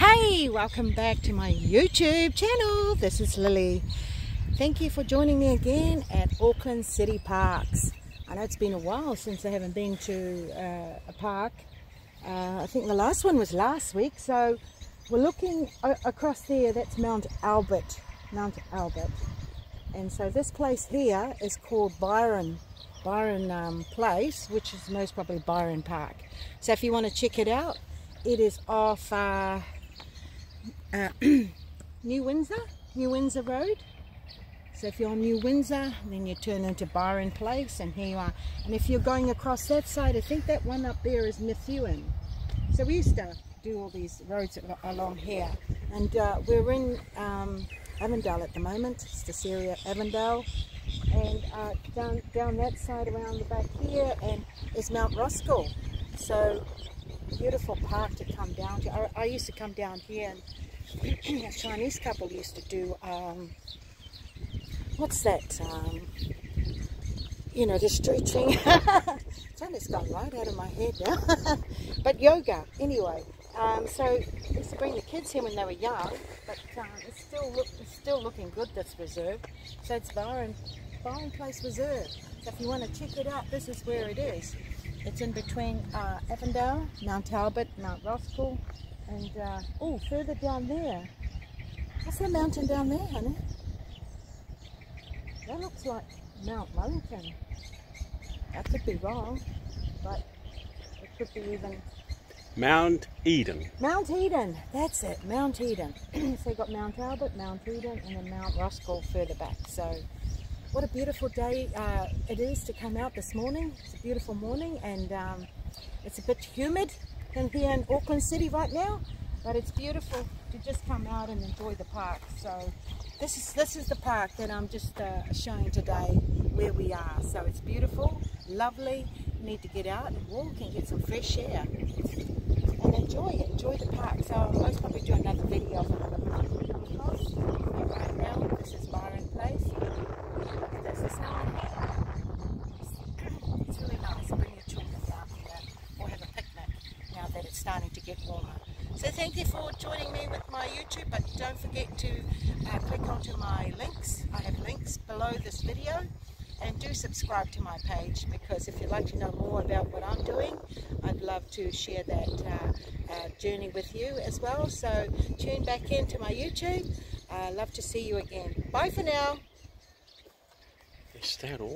Hey, welcome back to my YouTube channel. This is Lily. Thank you for joining me again at Auckland City Parks. I know it's been a while since I haven't been to a park. I think the last one was last week, so we're looking across there. That's Mount Albert. And so this place here is called Byron Place, which is most probably Byron Park. So if you want to check it out, it is off New Windsor Road. So if you're on New Windsor, then you turn into Byron Place, and here you are. And if you're going across that side, I think that one up there is Methuen. So we used to do all these roads along here, and we're in Avondale at the moment. It's this area, Avondale, and down that side around the back here, and is Mount Roskill. So beautiful park to come down to. I used to come down here, and a Chinese couple used to do what's that? You know, the stretching. It's gone right out of my head now. But yoga, anyway. So I used to bring the kids here when they were young, but it's still looking good, this reserve. So it's Byron Place Reserve. So if you want to check it out, this is where it is. It's in between Avondale, Mount Albert, Mount Roskill, and oh, further down there. What's that mountain down there, honey? That looks like Mount Wellington. I could be wrong, but it could be even Mount Eden. Mount Eden, that's it, Mount Eden. So you got Mount Albert, Mount Eden, and then Mount Roskill further back. So what a beautiful day it is to come out this morning. It's a beautiful morning, and it's a bit humid in here in Auckland City right now, but it's beautiful to just come out and enjoy the park. So this is the park that I'm just showing today, where we are. So it's beautiful, lovely. You need to get out and walk and get some fresh air and enjoy the park. So I'll most probably do another video of another park. But right now, this is Byron Place. This is it's really nice. Bring your children down here or have a picnic now that it's starting to get warmer. So thank you for joining me with my YouTube, but don't forget to click onto my links. I have links below this video, and do subscribe to my page, because if you'd like to know more about what I'm doing, I'd love to share that journey with you as well. So tune back into my YouTube. Love to see you again. Bye for now. Is that all?